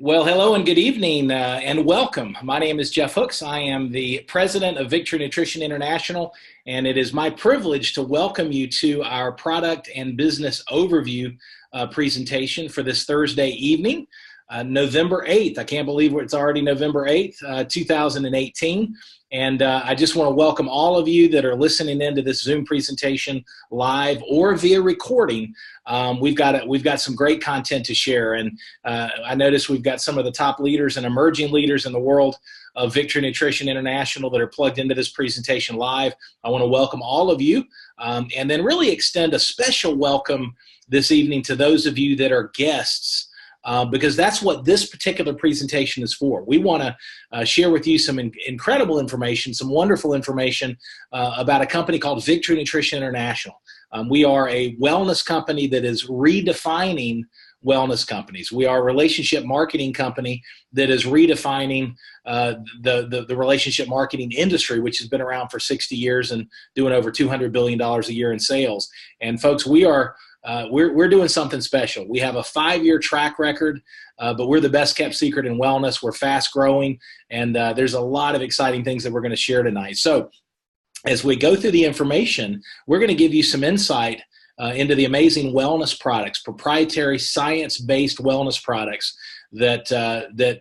Well, hello and good evening and welcome. My name is Jeff Hooks. I am the president of Victory Nutrition International, and it is my privilege to welcome you to our product and business overview presentation for this Thursday evening, November 8th. I can't believe it's already November 8th, 2018. And I just want to welcome all of you that are listening into this Zoom presentation live or via recording. We've got some great content to share, and I noticed we've got some of the top leaders and emerging leaders in the world of Victory Nutrition International that are plugged into this presentation live. I want to welcome all of you, and then really extend a special welcome this evening to those of you that are guests. Because that's what this particular presentation is for. We want to share with you some incredible information, some wonderful information about a company called Victory Nutrition International. We are a wellness company that is redefining wellness companies. We are a relationship marketing company that is redefining the relationship marketing industry, which has been around for 60 years and doing over $200 billion a year in sales. And folks, we're doing something special. We have a 5-year track record, but we're the best kept secret in wellness. We're fast growing, and there's a lot of exciting things that we're going to share tonight. So as we go through the information, we're going to give you some insight into the amazing wellness products, proprietary science-based wellness products that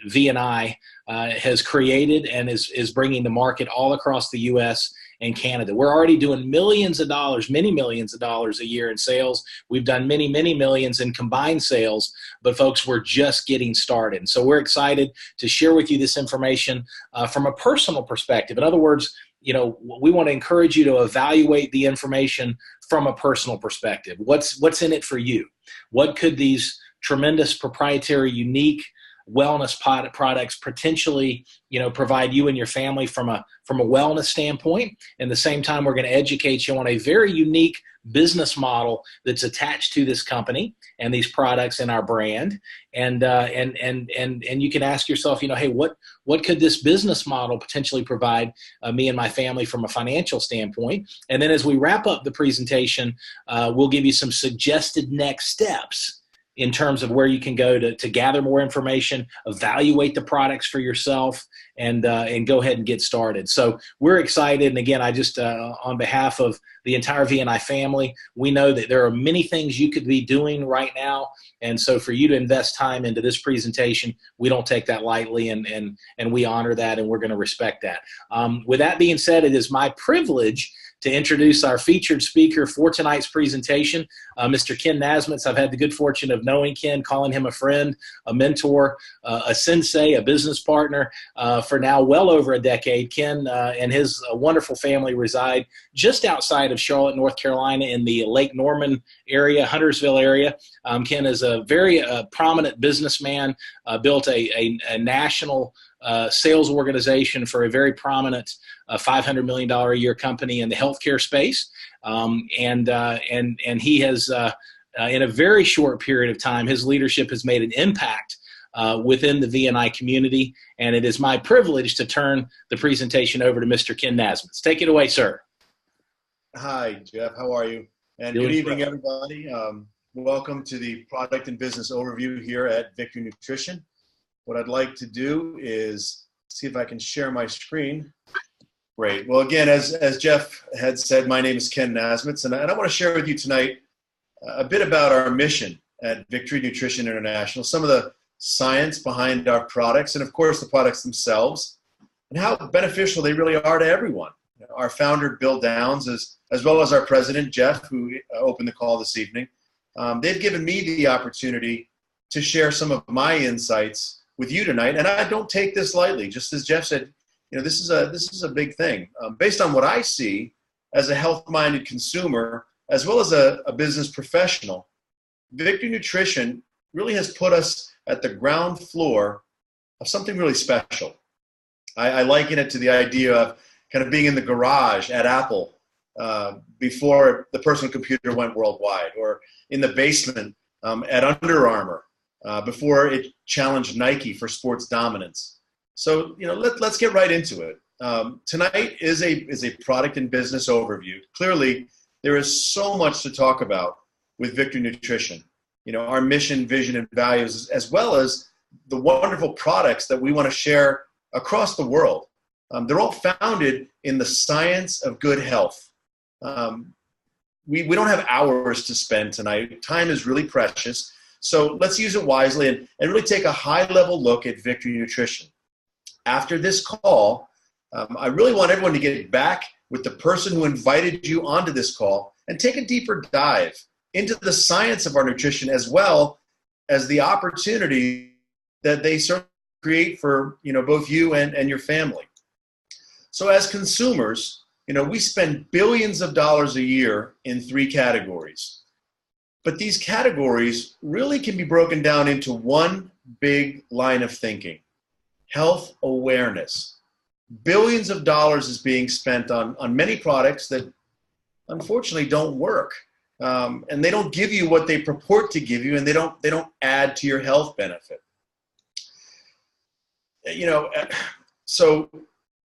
V&I has created and is bringing to market all across the U.S. and Canada. We're already doing millions of dollars, many millions of dollars a year in sales. We've done many, many millions in combined sales, but folks, we're just getting started. And so we're excited to share with you this information from a personal perspective. In other words, we want to encourage you to evaluate the information from a personal perspective. What's in it for you? What could these tremendous proprietary, unique wellness products potentially, provide you and your family from a wellness standpoint? And at the same time, we're going to educate you on a very unique business model that's attached to this company and these products and our brand. And you can ask yourself, hey, what could this business model potentially provide me and my family from a financial standpoint? And then as we wrap up the presentation, we'll give you some suggested next steps in terms of where you can go to gather more information, evaluate the products for yourself, and go ahead and get started. So we're excited. And again, I just, on behalf of the entire V&I family, we know that there are many things you could be doing right now. And so for you to invest time into this presentation, we don't take that lightly, and we honor that, and we're going to respect that. With that being said, it is my privilege to introduce our featured speaker for tonight's presentation, Mr. Ken Nazmeth. I've had the good fortune of knowing Ken, calling him a friend, a mentor, a sensei, a business partner for now well over a decade. Ken and his wonderful family reside just outside of Charlotte, North Carolina, in the Lake Norman area, Huntersville area. Ken is a very prominent businessman, built a national sales organization for a very prominent $500 million a year company in the healthcare space. And he has, in a very short period of time, his leadership has made an impact within the V&I community. And it is my privilege to turn the presentation over to Mr. Ken Nazmeth. Take it away, sir. Hi, Jeff. How are you? And good evening, everybody. Welcome to the product and business overview here at Victory Nutrition. What I'd like to do is see if I can share my screen. Great. Well, again, as Jeff had said, my name is Ken Nazmeth, and I want to share with you tonight a bit about our mission at Victory Nutrition International, some of the science behind our products, and of course the products themselves, and how beneficial they really are to everyone. Our founder, Bill Downs, as well as our president, Jeff, who opened the call this evening, they've given me the opportunity to share some of my insights with you tonight, and I don't take this lightly. Just as Jeff said, this is a big thing. Based on what I see as a health-minded consumer, as well as a business professional, Victory Nutrition really has put us at the ground floor of something really special. I liken it to the idea of kind of being in the garage at Apple before the personal computer went worldwide, or in the basement at Under Armour before it challenged Nike for sports dominance. So let's get right into it. Tonight is a product and business overview. Clearly, there is so much to talk about with Victory Nutrition. Our mission, vision, and values, as well as the wonderful products that we want to share across the world. They're all founded in the science of good health. We don't have hours to spend tonight. Time is really precious. So let's use it wisely and really take a high-level look at Victory Nutrition. After this call, I really want everyone to get back with the person who invited you onto this call and take a deeper dive into the science of our nutrition, as well as the opportunity that they certainly create for both you and your family. So as consumers, we spend billions of dollars a year in 3 categories. But these categories really can be broken down into one big line of thinking: health awareness. Billions of dollars is being spent on many products that unfortunately don't work. And they don't give you what they purport to give you, and they don't add to your health benefit. So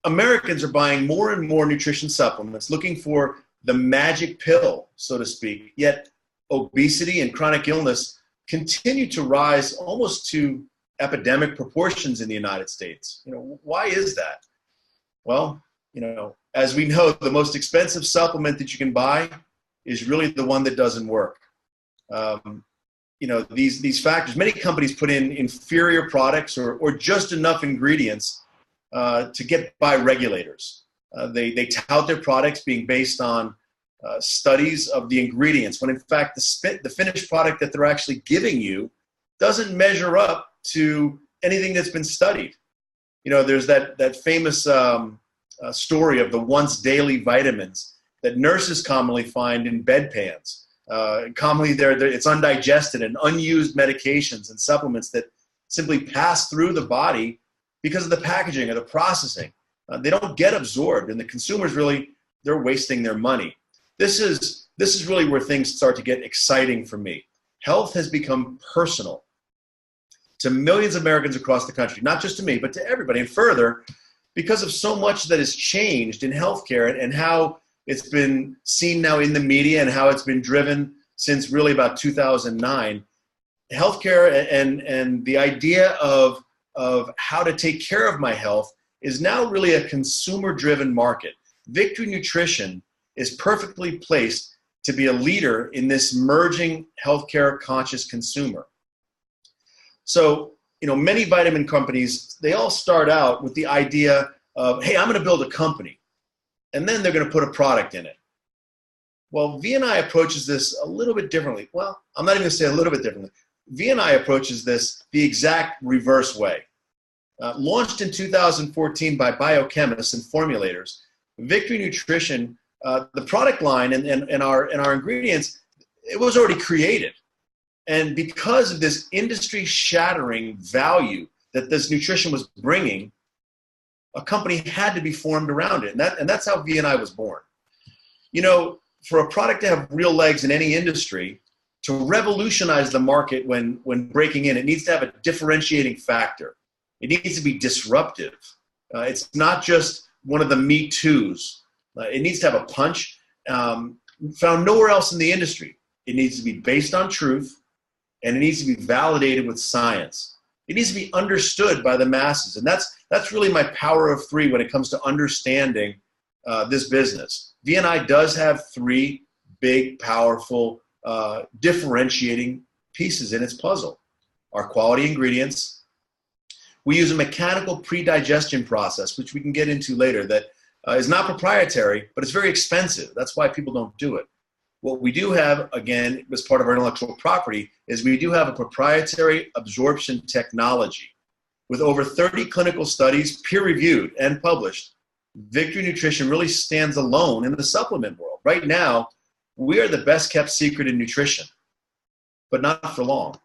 Americans are buying more and more nutrition supplements, looking for the magic pill, so to speak, yet obesity and chronic illness continue to rise almost to epidemic proportions in the United States. Why is that? Well, as we know, the most expensive supplement that you can buy is really the one that doesn't work. These factors, many companies put in inferior products or just enough ingredients to get by regulators. They tout their products being based on studies of the ingredients, when in fact the finished product that they're actually giving you doesn't measure up to anything that's been studied. There's that famous story of the once daily vitamins that nurses commonly find in bedpans. Commonly it's undigested and unused medications and supplements that simply pass through the body because of the packaging or the processing. They don't get absorbed, and the consumers they're wasting their money. This is really where things start to get exciting for me. Health has become personal to millions of Americans across the country, not just to me, but to everybody. And further, because of so much that has changed in healthcare and how it's been seen now in the media and how it's been driven since really about 2009, healthcare and the idea of how to take care of my health is now really a consumer-driven market. Victory Nutrition is perfectly placed to be a leader in this emerging healthcare conscious consumer. So, many vitamin companies, they all start out with the idea of, hey, I'm going to build a company, and then they're going to put a product in it. Well, V&I approaches this a little bit differently. Well, I'm not even going to say a little bit differently. V&I approaches this the exact reverse way. Launched in 2014 by biochemists and formulators, Victory Nutrition, the product line and our ingredients, it was already created. And because of this industry-shattering value that this nutrition was bringing, a company had to be formed around it. And that's how V&I was born. For a product to have real legs in any industry, to revolutionize the market when breaking in, it needs to have a differentiating factor. It needs to be disruptive. It's not just one of the Me Too's. It needs to have a punch found nowhere else in the industry. It needs to be based on truth, and it needs to be validated with science. It needs to be understood by the masses. And that's really my power of 3 when it comes to understanding this business. V&I does have 3 big, powerful, differentiating pieces in its puzzle. Our quality ingredients. We use a mechanical pre-digestion process, which we can get into later, that is not proprietary, but it's very expensive. That's why people don't do it. What we do have, again, as part of our intellectual property, is we do have a proprietary absorption technology. With over 30 clinical studies, peer-reviewed and published, Victory Nutrition really stands alone in the supplement world. Right now, we are the best kept secret in nutrition, but not for long.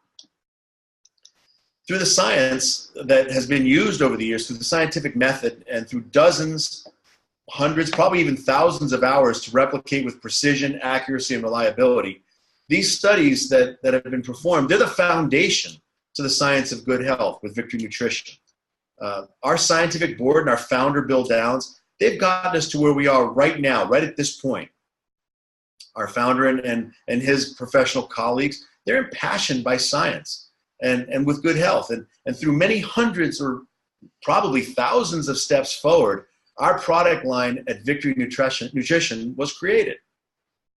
Through the science that has been used over the years, through the scientific method, and through dozens, hundreds, probably even thousands of hours to replicate with precision, accuracy, and reliability, these studies that have been performed, they're the foundation to the science of good health with Victory Nutrition. Our scientific board and our founder, Bill Downs, they've gotten us to where we are right now, right at this point. Our founder and his professional colleagues, they're impassioned by science. and with good health. And through many hundreds or probably thousands of steps forward, our product line at Victory Nutrition was created.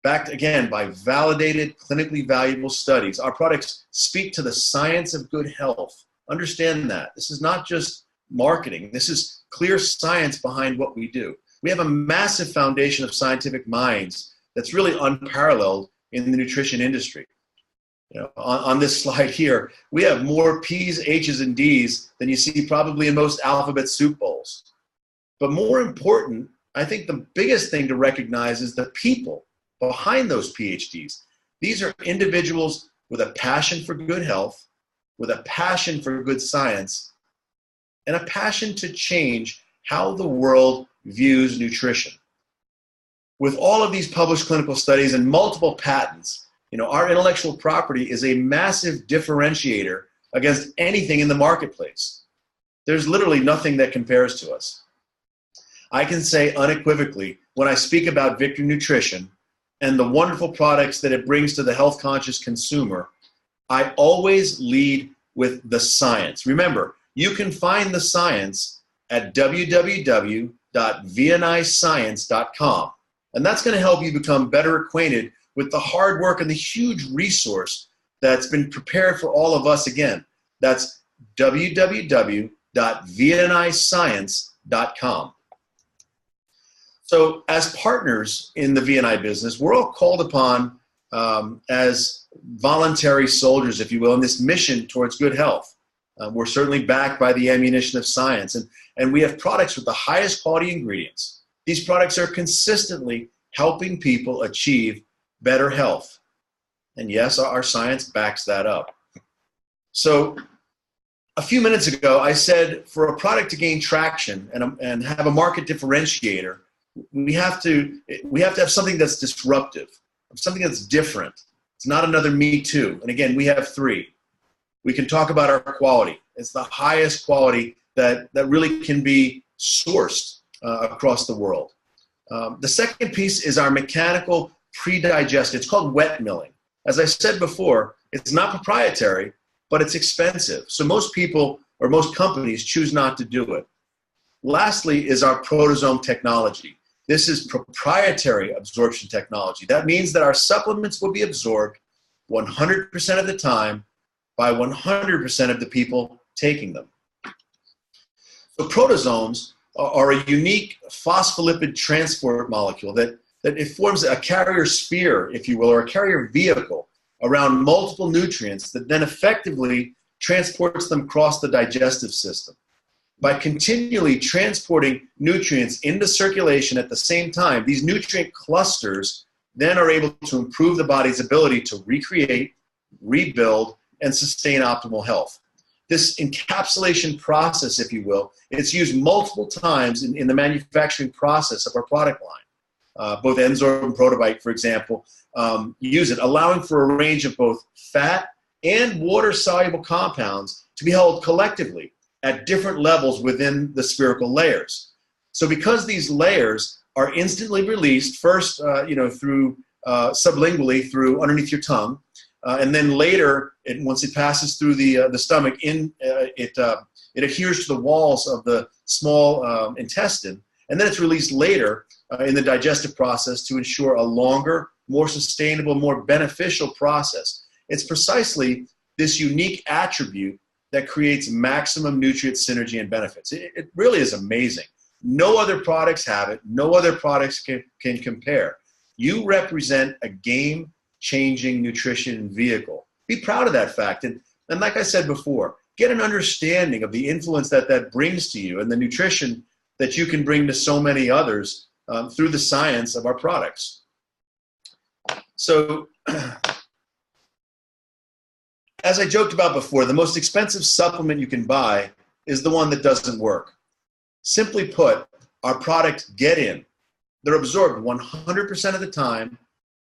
Backed again by validated, clinically valuable studies. Our products speak to the science of good health. Understand that. This is not just marketing. This is clear science behind what we do. We have a massive foundation of scientific minds that's really unparalleled in the nutrition industry. You know, on this slide here, we have more P's, H's, and D's than you see probably in most alphabet soup bowls. But more important, I think the biggest thing to recognize is the people behind those PhDs. These are individuals with a passion for good health, with a passion for good science, and a passion to change how the world views nutrition. With all of these published clinical studies and multiple patents, you know, our intellectual property is a massive differentiator against anything in the marketplace. There's literally nothing that compares to us. I can say unequivocally, when I speak about Victory Nutrition and the wonderful products that it brings to the health-conscious consumer, I always lead with the science. Remember, you can find the science at www.vniscience.com. And that's going to help you become better acquainted with the hard work and the huge resource that's been prepared for all of us again. That's www.vniscience.com. So as partners in the VNI business, we're all called upon as voluntary soldiers, if you will, in this mission towards good health. We're certainly backed by the ammunition of science, and we have products with the highest quality ingredients. These products are consistently helping people achieve better health. And yes, our science backs that up. So a few minutes ago, I said for a product to gain traction and have a market differentiator, we have to have something that's disruptive, something that's different. It's not another me too. And again, we have three. We can talk about our quality. It's the highest quality that really can be sourced across the world. The second piece is our mechanical pre-digest. It's called wet milling. As I said before, it's not proprietary, but it's expensive. So most people or most companies choose not to do it. Lastly is our proteasome technology. This is proprietary absorption technology. That means that our supplements will be absorbed 100% of the time by 100% of the people taking them. So proteasomes are a unique phospholipid transport molecule that it forms a carrier sphere, if you will, or a carrier vehicle around multiple nutrients that then effectively transports them across the digestive system. By continually transporting nutrients into circulation at the same time, these nutrient clusters then are able to improve the body's ability to recreate, rebuild, and sustain optimal health. This encapsulation process, if you will, it's used multiple times in the manufacturing process of our product line. Both Enzorb and Protovite, for example, use it, allowing for a range of both fat and water-soluble compounds to be held collectively at different levels within the spherical layers. So because these layers are instantly released, first through sublingually, through underneath your tongue, and then later, once it passes through the stomach, it adheres to the walls of the small intestine, and then it's released later in the digestive process to ensure a longer, more sustainable, more beneficial process. It's precisely this unique attribute that creates maximum nutrient synergy and benefits. It really is amazing. No other products have it. No other products can compare. You represent a game-changing nutrition vehicle. Be proud of that fact. And like I said before, get an understanding of the influence that brings to you and the nutrition that you can bring to so many others through the science of our products. So, as I joked about before, the most expensive supplement you can buy is the one that doesn't work. Simply put, our products get in. They're absorbed 100% of the time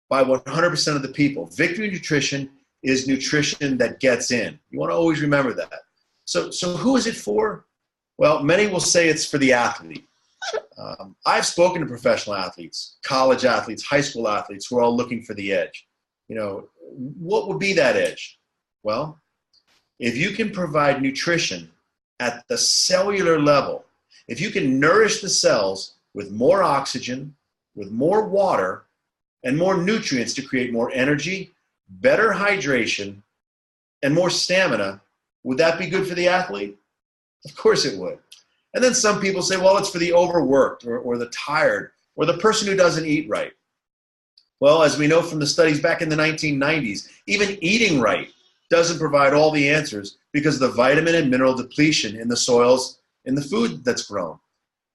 by 100% of the people. Victory Nutrition is nutrition that gets in. You want to always remember that. So who is it for? Well, many will say it's for the athlete. I've spoken to professional athletes, college athletes, high school athletes who are all looking for the edge. You know, what would be that edge? Well, If you can provide nutrition at the cellular level, if you can nourish the cells with more oxygen, with more water, and more nutrients to create more energy, better hydration, and more stamina, would that be good for the athlete? Of course it would. And then some people say, well, it's for the overworked or the tired or the person who doesn't eat right. Well, as we know from the studies back in the 1990s, even eating right doesn't provide all the answers because of the vitamin and mineral depletion in the soils, in the food that's grown.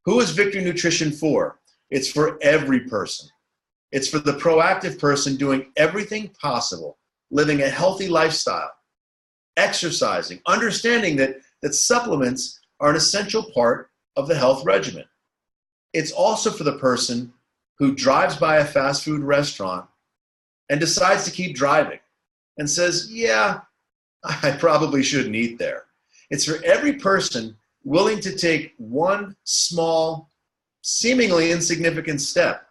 Who is Victory Nutrition for? It's for every person. It's for the proactive person doing everything possible, living a healthy lifestyle, exercising, understanding that supplements are an essential part of the health regimen. It's also for the person who drives by a fast food restaurant and decides to keep driving and says, yeah, I probably shouldn't eat there. It's for every person willing to take one small, seemingly insignificant step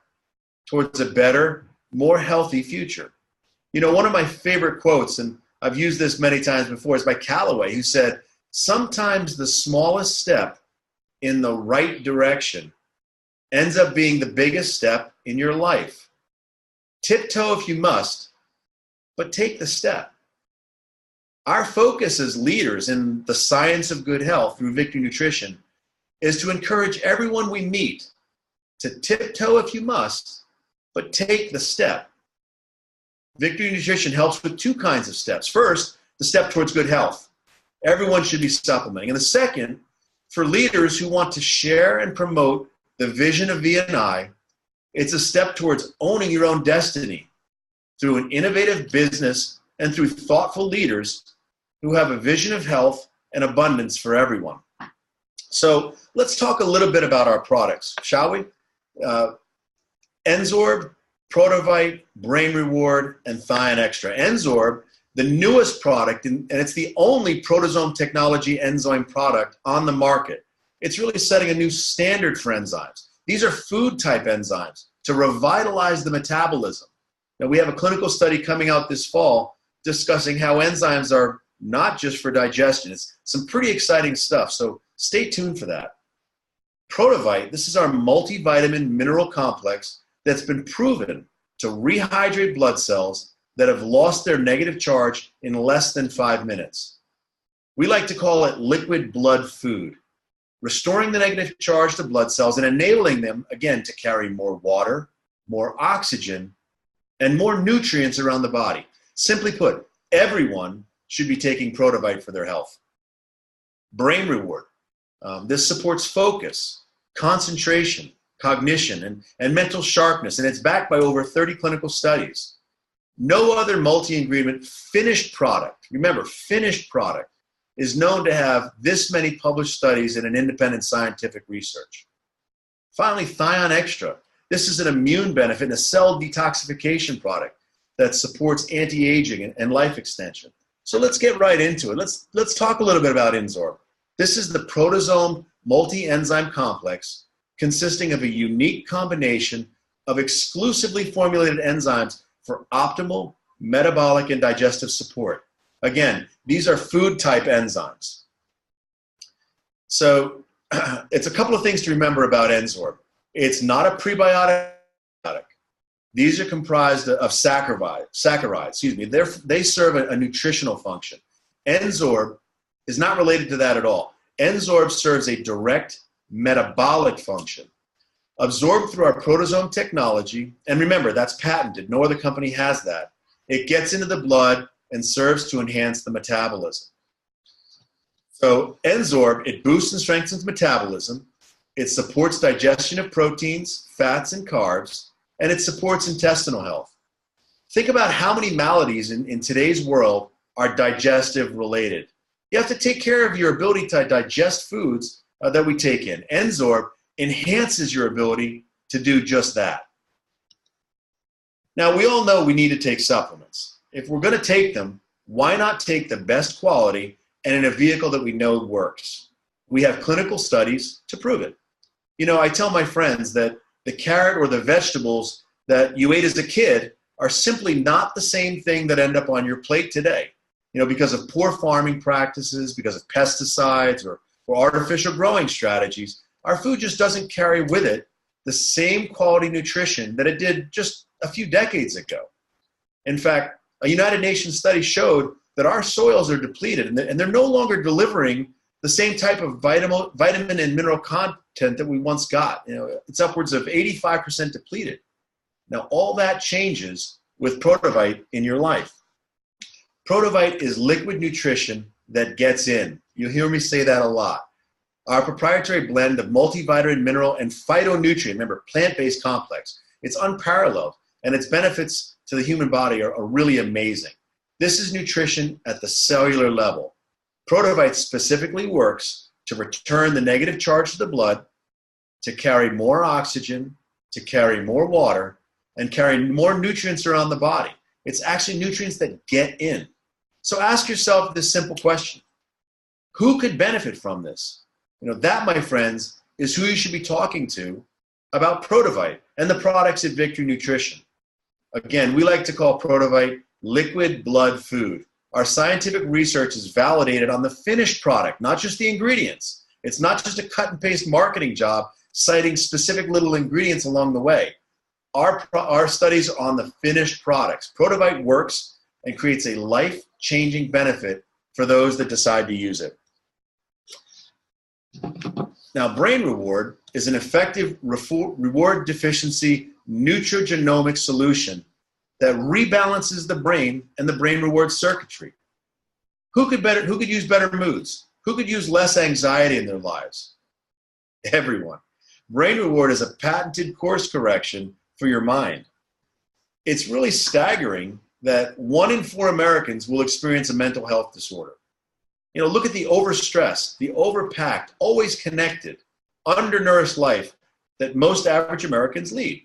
towards a better, more healthy future. You know, one of my favorite quotes, and I've used this many times before, is by Calloway, who said, sometimes the smallest step in the right direction ends up being the biggest step in your life. Tiptoe if you must, but take the step. Our focus as leaders in the science of good health through Victory Nutrition is to encourage everyone we meet to tiptoe if you must, but take the step. Victory Nutrition helps with two kinds of steps. First, the step towards good health. Everyone should be supplementing. And the second, for leaders who want to share and promote the vision of V&I, it's a step towards owning your own destiny through an innovative business and through thoughtful leaders who have a vision of health and abundance for everyone. So let's talk a little bit about our products, shall we? Enzorb, Protovite, Brain Reward, and Thion Extra. Enzorb, the newest product, and it's the only proteasome technology enzyme product on the market. It's really setting a new standard for enzymes. These are food-type enzymes to revitalize the metabolism. Now, we have a clinical study coming out this fall discussing how enzymes are not just for digestion. It's some pretty exciting stuff, so stay tuned for that. Protovite, this is our multivitamin mineral complex that's been proven to rehydrate blood cells that have lost their negative charge in less than 5 minutes. We like to call it liquid blood food, restoring the negative charge to blood cells and enabling them, again, to carry more water, more oxygen, and more nutrients around the body. Simply put, everyone should be taking Protovite for their health. Brain Reward. This supports focus, concentration, cognition, and mental sharpness, and it's backed by over 30 clinical studies. No other multi-ingredient finished product, remember, finished product, is known to have this many published studies in an independent scientific research. Finally, Thion Extra. This is an immune benefit and a cell detoxification product that supports anti-aging and life extension. So let's get right into it. Let's talk a little bit about Enzorb. This is the proteasome multi-enzyme complex consisting of a unique combination of exclusively formulated enzymes for optimal metabolic and digestive support. Again, these are food-type enzymes. So it's a couple of things to remember about Enzorb. It's not a prebiotic. These are comprised of saccharides. They serve a nutritional function. Enzorb is not related to that at all. Enzorb serves a direct metabolic function. Absorbed through our proteasome technology, and remember, that's patented. No other company has that. It gets into the blood and serves to enhance the metabolism. So Enzorb, it boosts and strengthens metabolism. It supports digestion of proteins, fats, and carbs, and it supports intestinal health. Think about how many maladies in today's world are digestive related. You have to take care of your ability to digest foods that we take in. Enzorb enhances your ability to do just that. Now, we all know we need to take supplements. If we're going to take them, why not take the best quality and in a vehicle that we know works? We have clinical studies to prove it. You know, I tell my friends that the carrot or the vegetables that you ate as a kid are simply not the same thing that end up on your plate today. because of poor farming practices, because of pesticides or artificial growing strategies, our food just doesn't carry with it the same quality nutrition that it did just a few decades ago. In fact, a United Nations study showed that our soils are depleted and they're no longer delivering the same type of vitamin and mineral content that we once got. It's upwards of 85% depleted. Now, all that changes with Protovite in your life. Protovite is liquid nutrition that gets in. You'll hear me say that a lot. Our proprietary blend of multivitamin, mineral, and phytonutrient, remember, plant-based complex, it's unparalleled, and its benefits to the human body are really amazing. This is nutrition at the cellular level. Protovite specifically works to return the negative charge to the blood, to carry more oxygen, to carry more water, and carry more nutrients around the body. It's actually nutrients that get in. So ask yourself this simple question. Who could benefit from this? That, my friends, is who you should be talking to about Protovite and the products at Victory Nutrition. Again, we like to call Protovite liquid blood food. Our scientific research is validated on the finished product, not just the ingredients. It's not just a cut and paste marketing job citing specific little ingredients along the way. Our studies are on the finished products. Protovite works and creates a life-changing benefit for those that decide to use it. Now, Brain Reward is an effective reward deficiency nutrigenomic solution that rebalances the brain and the brain reward circuitry. Who could use better moods? Who could use less anxiety in their lives? Everyone. Brain Reward is a patented course correction for your mind. It's really staggering that 1 in 4 Americans will experience a mental health disorder. Look at the overstressed, the overpacked, always connected, undernourished life that most average Americans lead.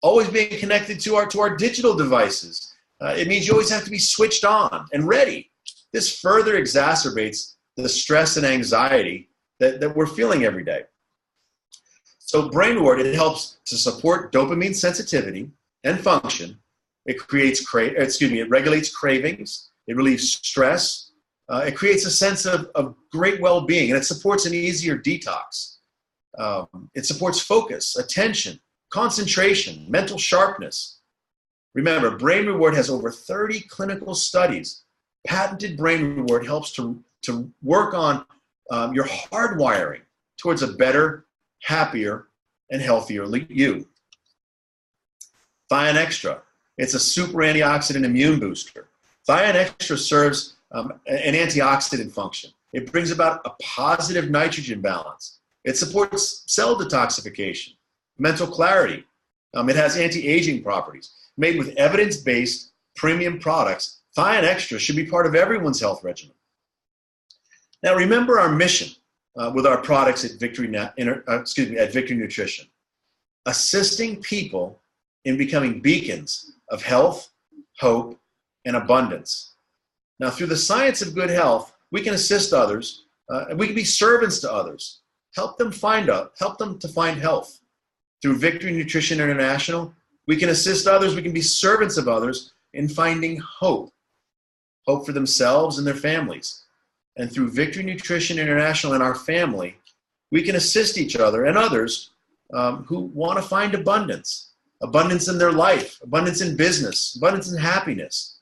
Always being connected to our digital devices. It means you always have to be switched on and ready. This further exacerbates the stress and anxiety that we're feeling every day. So Brain Reward, it helps to support dopamine sensitivity and function. It regulates cravings. It relieves stress. It creates a sense of great well-being, and it supports an easier detox. It supports focus, attention, concentration, mental sharpness. Remember, Brain Reward has over 30 clinical studies. Patented Brain Reward helps to work on your hardwiring towards a better, happier, and healthier you. Thion Extra. It's a super antioxidant immune booster. Thion Extra serves an antioxidant function. It brings about a positive nitrogen balance. It supports cell detoxification, mental clarity. It has anti-aging properties. Made with evidence-based premium products, Thion Extra should be part of everyone's health regimen. Now remember our mission with our products at Victory Nutrition. Assisting people in becoming beacons of health, hope, and abundance. Now, through the science of good health, we can assist others, and we can be servants to others. Help them to find health. Through Victory Nutrition International, we can assist others, we can be servants of others in finding hope for themselves and their families. And through Victory Nutrition International and our family, we can assist each other and others who want to find abundance in their life, abundance in business, abundance in happiness.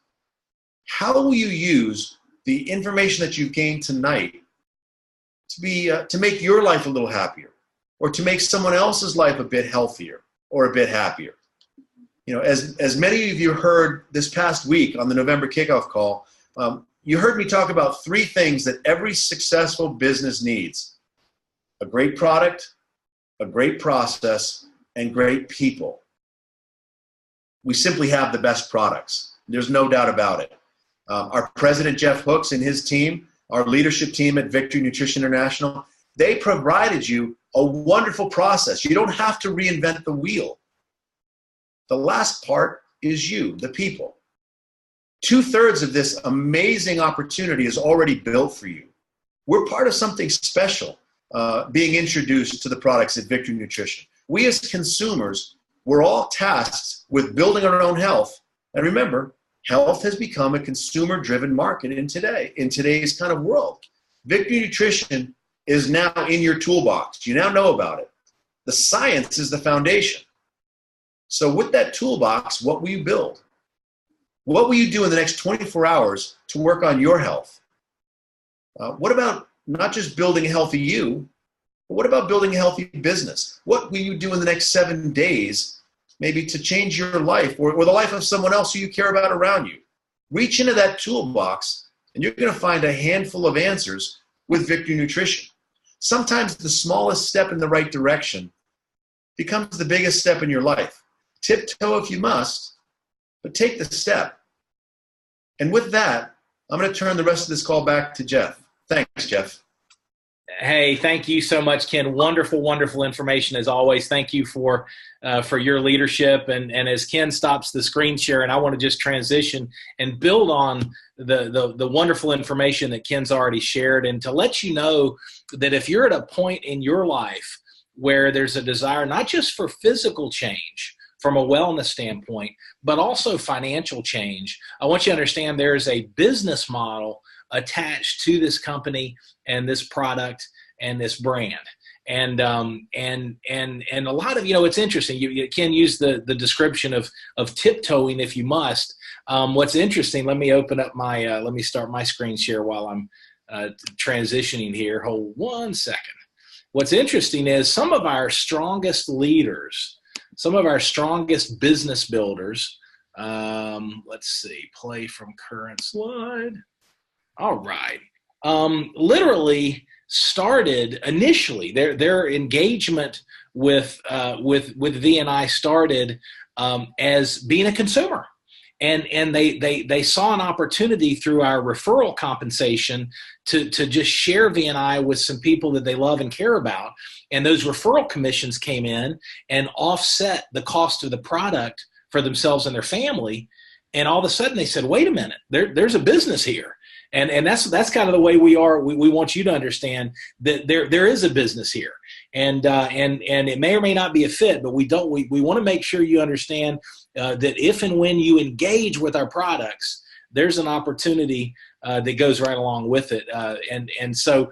How will you use the information that you've gained tonight to make your life a little happier, or to make someone else's life a bit healthier or a bit happier? As many of you heard this past week on the November kickoff call, you heard me talk about 3 things that every successful business needs: a great product, a great process, and great people. We simply have the best products. There's no doubt about it. Our president, Jeff Hooks, and his team, our leadership team at Victory Nutrition International, they provided you a wonderful process. You don't have to reinvent the wheel. The last part is you, the people. 2/3 of this amazing opportunity is already built for you. We're part of something special being introduced to the products at Victory Nutrition. We as consumers, we're all tasked with building our own health. And remember, Health has become a consumer-driven market in today's kind of world. Victory Nutrition is now in your toolbox. You now know about it. The science is the foundation. So with that toolbox, what will you build? What will you do in the next 24 hours to work on your health? What about not just building a healthy you, but what about building a healthy business? What will you do in the next 7 days, maybe to change your life or the life of someone else who you care about around you? Reach into that toolbox and you're going to find a handful of answers with Victory Nutrition. Sometimes the smallest step in the right direction becomes the biggest step in your life. Tiptoe if you must, but take the step. And with that, I'm going to turn the rest of this call back to Jeff. Thanks, Jeff. Hey, thank you so much, Ken. Wonderful, wonderful information as always. Thank you for your leadership. And as Ken stops the screen share, and I want to just transition and build on the wonderful information that Ken's already shared, and to let you know that if you're at a point in your life where there's a desire not just for physical change from a wellness standpoint, but also financial change, I want you to understand there is a business model attached to this company and this product and this brand. And a lot of, it's interesting. You can use the description of tiptoeing if you must. What's interesting, let me open up let me start my screen share while I'm transitioning here. Hold 1 second. What's interesting is some of our strongest leaders, some of our strongest business builders, let's see, play from current slide. All right. Literally started initially their engagement with V&I started as being a consumer, and they saw an opportunity through our referral compensation to just share V&I with some people that they love and care about, and those referral commissions came in and offset the cost of the product for themselves and their family, and all of a sudden they said, wait a minute, there's a business here. And that's kind of the way we are. We want you to understand that there is a business here, and it may or may not be a fit, but we want to make sure you understand that if and when you engage with our products, there's an opportunity that goes right along with it. And so,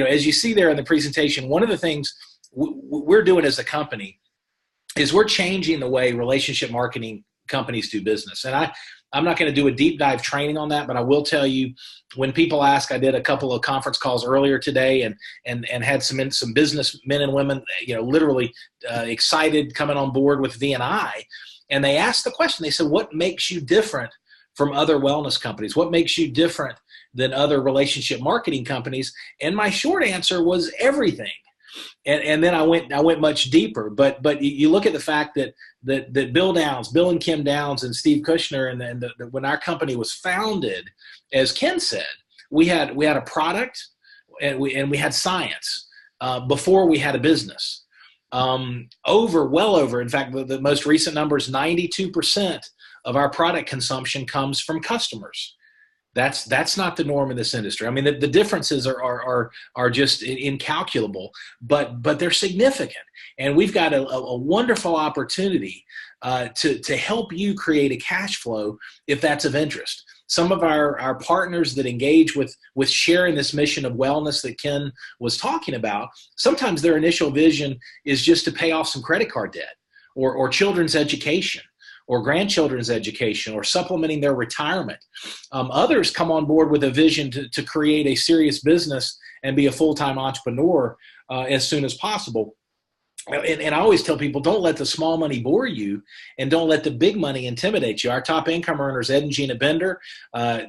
as you see there in the presentation, one of the things we're doing as a company is we're changing the way relationship marketing companies do business. And I'm not going to do a deep dive training on that, but I will tell you, when people ask, I did a couple of conference calls earlier today and had some business men and women, literally excited coming on board with V&I. And they asked the question, they said, what makes you different from other wellness companies? What makes you different than other relationship marketing companies? And my short answer was everything. And then I went much deeper, but you look at the fact that Bill and Kim Downs and Steve Kushner, and when our company was founded, as Ken said, we had a product and we had science before we had a business. Well over, in fact, the most recent numbers, 92% of our product consumption comes from customers. That's not the norm in this industry. I mean, the differences are just incalculable, but they're significant. And we've got a wonderful opportunity to help you create a cash flow if that's of interest. Some of our partners that engage with sharing this mission of wellness that Ken was talking about, sometimes their initial vision is just to pay off some credit card debt or children's education, or grandchildren's education, or supplementing their retirement. Others come on board with a vision to create a serious business and be a full-time entrepreneur as soon as possible. And I always tell people, don't let the small money bore you, and don't let the big money intimidate you. Our top income earners, Ed and Gina Bender,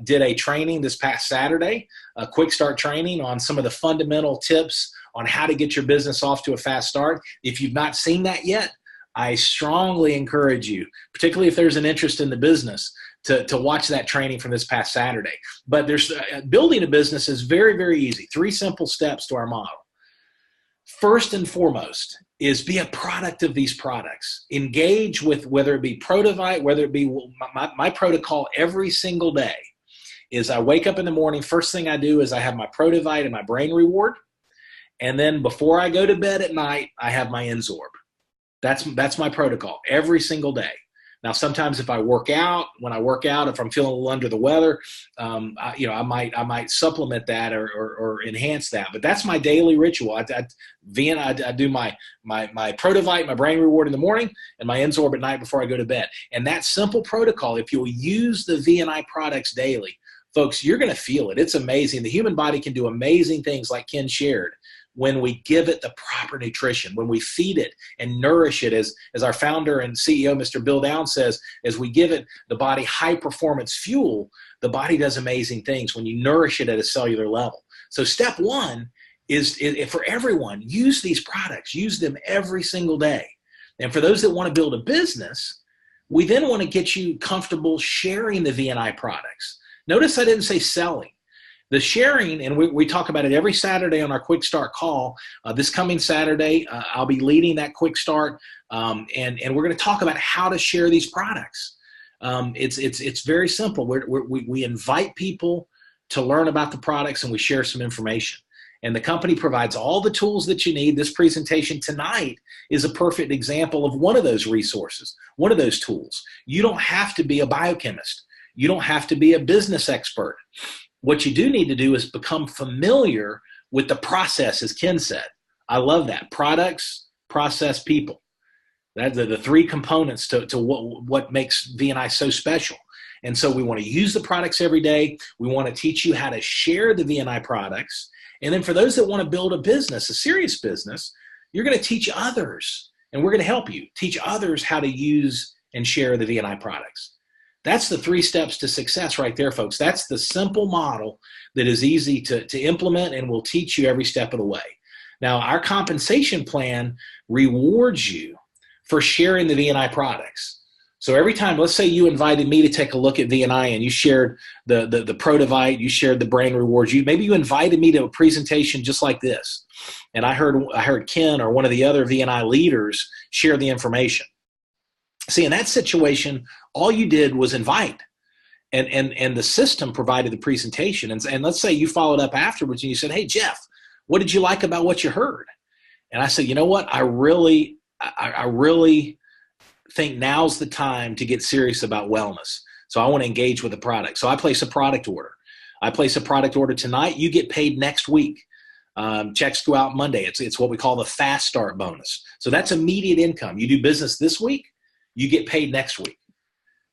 did a training this past Saturday, a quick start training on some of the fundamental tips on how to get your business off to a fast start. If you've not seen that yet, I strongly encourage you, particularly if there's an interest in the business, to watch that training from this past Saturday. But there's building a business is very, very easy. 3 simple steps to our model. First and foremost is be a product of these products. Engage with, whether it be Protovite, whether it be my protocol every single day is I wake up in the morning, first thing I do is I have my Protovite and my brain reward. And then before I go to bed at night, I have my Enzorb. That's my protocol every single day. Now, sometimes if I work out, if I'm feeling a little under the weather, I might supplement that or enhance that. But that's my daily ritual. I do my Protovite, my brain reward in the morning, and my Enzorb at night before I go to bed. And that simple protocol, if you'll use the VNI products daily, folks, you're going to feel it. It's amazing. The human body can do amazing things, like Ken shared, when we give it the proper nutrition, when we feed it and nourish it, as our founder and CEO, Mr. Bill Downs, says, as we give it the body high performance fuel, the body does amazing things when you nourish it at a cellular level. So step one is for everyone, use these products, use them every single day. And for those that want to build a business, we then want to get you comfortable sharing the VNI products. Notice I didn't say selling. The sharing, and we talk about it every Saturday on our Quick Start call. This coming Saturday, I'll be leading that Quick Start, and we're going to talk about how to share these products. It's very simple. We invite people to learn about the products, and we share some information. And the company provides all the tools that you need. This presentation tonight is a perfect example of one of those resources, one of those tools. You don't have to be a biochemist. You don't have to be a business expert. What you do need to do is become familiar with the process, as Ken said. I love that. Products, process, people. That's the three components to what makes VNI so special. And so we want to use the products every day. We want to teach you how to share the VNI products. And then for those that want to build a business, a serious business, you're going to teach others, and we're going to help you teach others how to use and share the VNI products. That's the 3 steps to success right there, folks. That's the simple model that is easy to implement and will teach you every step of the way. Now, our compensation plan rewards you for sharing the VNI products. So every time, let's say you invited me to take a look at VNI and you shared the Protovite, you shared the brain rewards, maybe you invited me to a presentation just like this. And I heard Ken or one of the other VNI leaders share the information. See, in that situation, all you did was invite, and the system provided the presentation. And let's say you followed up afterwards and you said, "Hey, Jeff, what did you like about what you heard?" And I said, "You know what? I really think now's the time to get serious about wellness. So I want to engage with the product." So I place a product order. I place a product order tonight. You get paid next week. Checks go out Monday. It's what we call the fast start bonus. So that's immediate income. You do business this week, you get paid next week.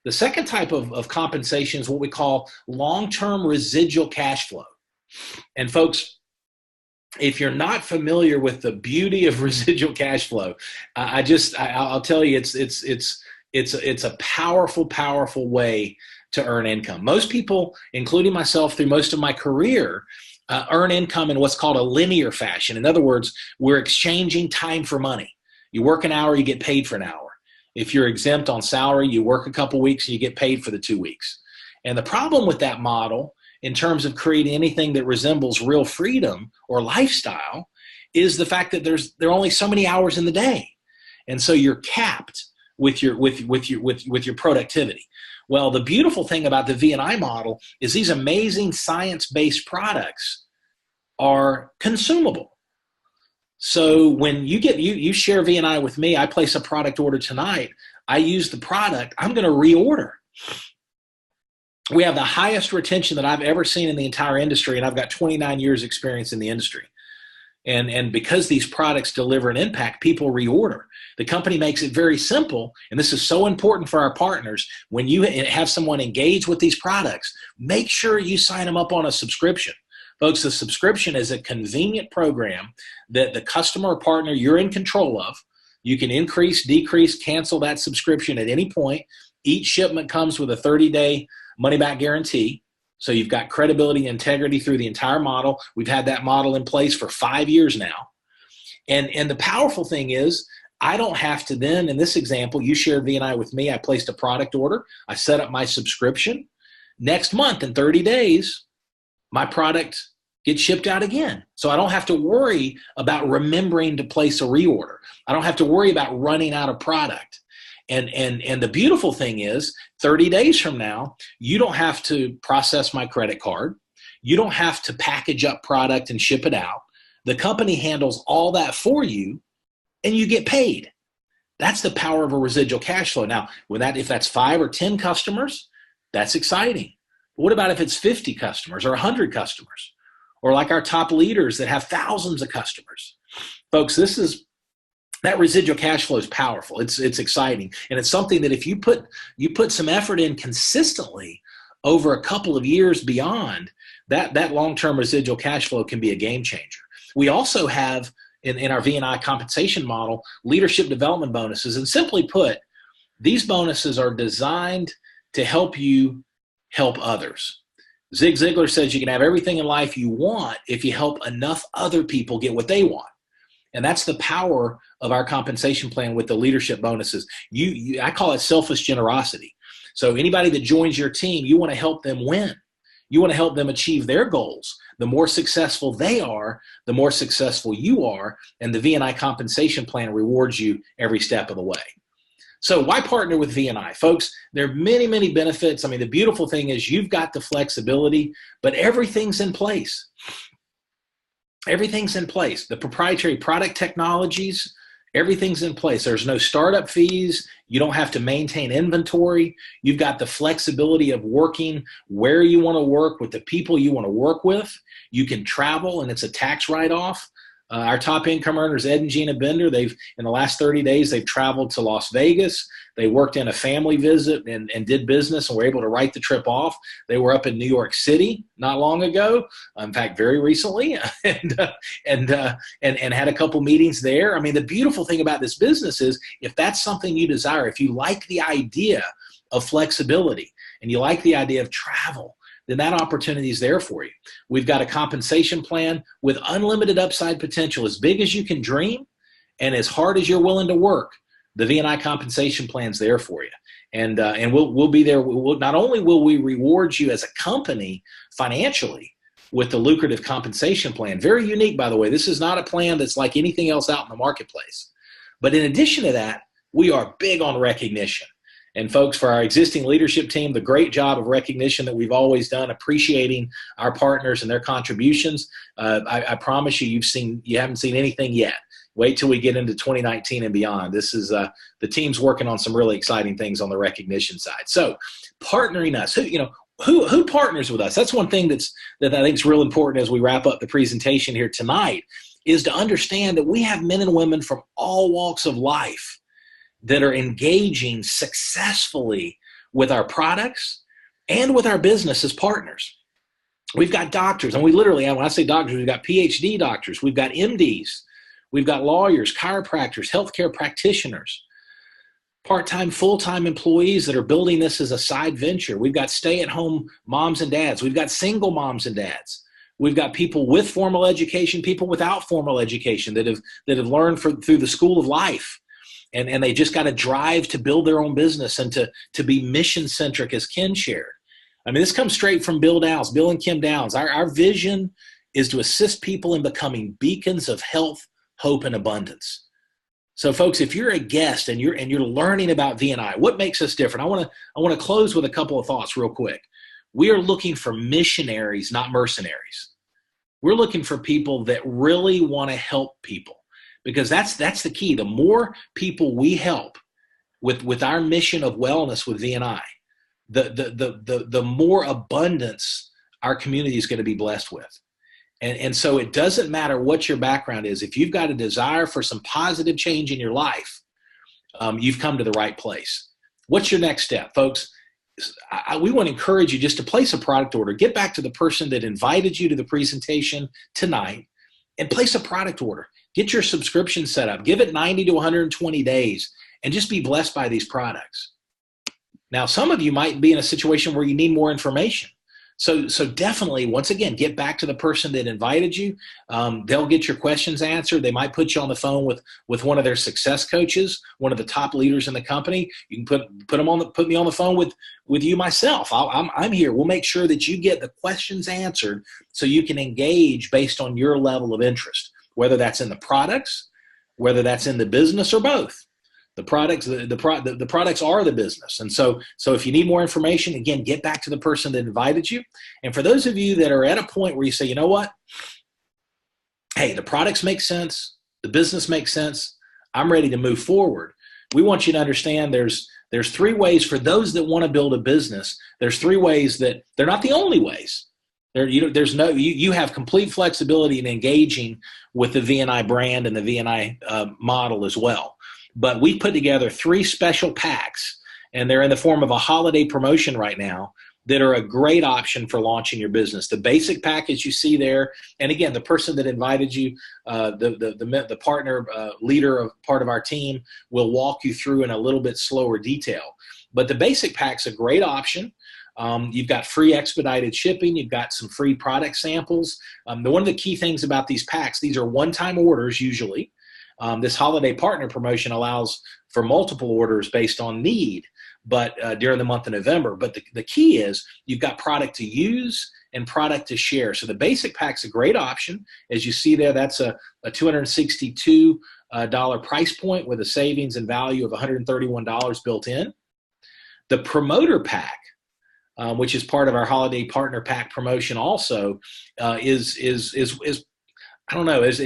The second type of compensation is what we call long-term residual cash flow. And folks, if you're not familiar with the beauty of residual cash flow, I'll tell you, it's a powerful, powerful way to earn income. Most people, including myself through most of my career, earn income in what's called a linear fashion. In other words, we're exchanging time for money. You work an hour, you get paid for an hour. If you're exempt on salary, you work a couple weeks and you get paid for the 2 weeks. And the problem with that model, in terms of creating anything that resembles real freedom or lifestyle, is the fact that there are only so many hours in the day. And so you're capped with your productivity. Well, the beautiful thing about the VNI model is these amazing science-based products are consumable. So when you share VNI with me, I place a product order tonight, I use the product, I'm going to reorder. We have the highest retention that I've ever seen in the entire industry, and I've got 29 years experience in the industry. And because these products deliver an impact, people reorder. The company makes it very simple, and this is so important for our partners. When you have someone engage with these products, make sure you sign them up on a subscription. Folks, the subscription is a convenient program that the customer or partner you're in control of. You can increase, decrease, cancel that subscription at any point. Each shipment comes with a 30-day money-back guarantee. So you've got credibility and integrity through the entire model. We've had that model in place for 5 years now. And the powerful thing is, I don't have to then, in this example, you shared VNI with me, I placed a product order, I set up my subscription. Next month, in 30 days, my product gets shipped out again. So I don't have to worry about remembering to place a reorder. I don't have to worry about running out of product. And the beautiful thing is, 30 days from now, you don't have to process my credit card. You don't have to package up product and ship it out. The company handles all that for you, and you get paid. That's the power of a residual cash flow. Now, if that's 5 or 10 customers, that's exciting. But what about if it's 50 customers or 100 customers? Or like our top leaders that have thousands of customers. Folks, that residual cash flow is powerful. It's exciting. And it's something that if you put some effort in consistently over a couple of years beyond, that long-term residual cash flow can be a game changer. We also have in our V&I compensation model, leadership development bonuses. And simply put, these bonuses are designed to help you help others. Zig Ziglar says you can have everything in life you want if you help enough other people get what they want. And that's the power of our compensation plan with the leadership bonuses. I call it selfless generosity. So anybody that joins your team, you want to help them win. You want to help them achieve their goals. The more successful they are, the more successful you are, and the V&I compensation plan rewards you every step of the way. So why partner with V&I? Folks, there are many, many benefits. I mean, the beautiful thing is you've got the flexibility, but everything's in place. Everything's in place. The proprietary product technologies, everything's in place. There's no startup fees. You don't have to maintain inventory. You've got the flexibility of working where you want to work with the people you want to work with. You can travel, and it's a tax write-off. Our top income earners, Ed and Gina Bender, in the last 30 days, they've traveled to Las Vegas. They worked in a family visit and did business and were able to write the trip off. They were up in New York City not long ago, in fact, very recently, and had a couple meetings there. I mean, the beautiful thing about this business is if that's something you desire, if you like the idea of flexibility and you like the idea of travel, then that opportunity is there for you. We've got a compensation plan with unlimited upside potential, as big as you can dream and as hard as you're willing to work. The V&I compensation plan's there for you. And we'll be there. Not only will we reward you as a company financially with the lucrative compensation plan, very unique, by the way. This is not a plan that's like anything else out in the marketplace. But in addition to that, we are big on recognition. And folks, for our existing leadership team, the great job of recognition that we've always done, appreciating our partners and their contributions. I promise you, you haven't seen anything yet. Wait till we get into 2019 and beyond. This is the team's working on some really exciting things on the recognition side. So, partnering us, who partners with us? That's one thing that I think is real important as we wrap up the presentation here tonight, is to understand that we have men and women from all walks of life that are engaging successfully with our products and with our business as partners. We've got doctors, and we literally, when I say doctors, we've got PhD doctors, we've got MDs, we've got lawyers, chiropractors, healthcare practitioners, part-time, full-time employees that are building this as a side venture. We've got stay-at-home moms and dads. We've got single moms and dads. We've got people with formal education, people without formal education that have learned through the school of life. And they just got to drive to build their own business and to be mission-centric, as Ken shared. I mean, this comes straight from Bill and Kim Downs. Our vision is to assist people in becoming beacons of health, hope, and abundance. So, folks, if you're a guest and you're learning about V&I, what makes us different? I want to close with a couple of thoughts real quick. We are looking for missionaries, not mercenaries. We're looking for people that really want to help people. Because that's the key. The more people we help with our mission of wellness with V&I, the more abundance our community is going to be blessed with. And so it doesn't matter what your background is. If you've got a desire for some positive change in your life, you've come to the right place. What's your next step, folks? We want to encourage you just to place a product order. Get back to the person that invited you to the presentation tonight and place a product order. Get your subscription set up. Give it 90 to 120 days and just be blessed by these products. Now, some of you might be in a situation where you need more information. So definitely, once again, get back to the person that invited you. They'll get your questions answered. They might put you on the phone with one of their success coaches, one of the top leaders in the company. You can put me on the phone with you myself. I'm here. We'll make sure that you get the questions answered so you can engage based on your level of interest, whether that's in the products, whether that's in the business, or both. The products are the business. And so if you need more information, again, get back to the person that invited you. And for those of you that are at a point where you say, you know what? Hey, the products make sense. The business makes sense. I'm ready to move forward. we want you to understand there's three ways for those that want to build a business. There's three ways that they're not the only ways. You have complete flexibility in engaging with the VNI brand and the VNI model as well. But we put together three special packs, and they're in the form of a holiday promotion right now that are a great option for launching your business. The basic package you see there, and again, the person that invited you, the partner leader of part of our team, will walk you through in a little bit slower detail. But the basic pack's a great option. You've got free expedited shipping. You've got some free product samples. One of the key things about these packs, these are one-time orders usually. This holiday partner promotion allows for multiple orders based on need, but during the month of November. But the key is you've got product to use and product to share. So the basic pack's a great option. As you see there, that's a $262 price point with a savings and value of $131 built in. The promoter pack, which is part of our holiday partner pack promotion also, is I don't know. I was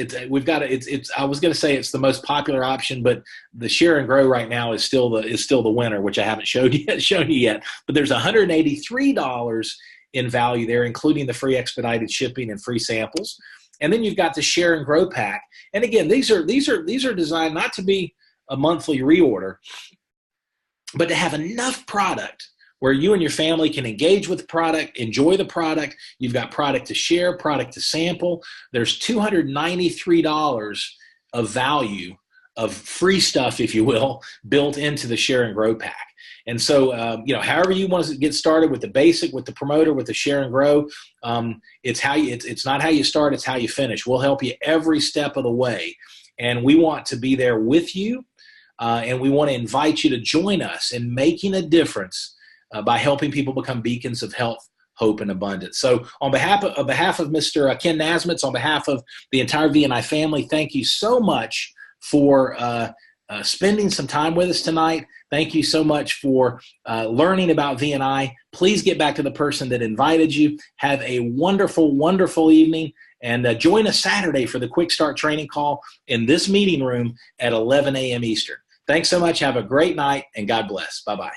going to say it's the most popular option, but the share and grow right now is still the winner, which I haven't shown you yet. But there's $183 in value there, including the free expedited shipping and free samples. And then you've got the share and grow pack. And again, these are designed not to be a monthly reorder, but to have enough product where you and your family can engage with the product, enjoy the product. You've got product to share, product to sample. There's $293 of value of free stuff, if you will, built into the share and grow pack. And so, however you want to get started with the basic, with the promoter, with the share and grow, it's not how you start, it's how you finish. We'll help you every step of the way. And we want to be there with you. And we want to invite you to join us in making a difference by helping people become beacons of health, hope, and abundance. So on behalf of Mr. Ken Nazmeth, on behalf of the entire VNI family, thank you so much for spending some time with us tonight. Thank you so much for learning about VNI. Please get back to the person that invited you. Have a wonderful, wonderful evening, and join us Saturday for the Quick Start training call in this meeting room at 11 a.m. Eastern. Thanks so much. Have a great night, and God bless. Bye-bye.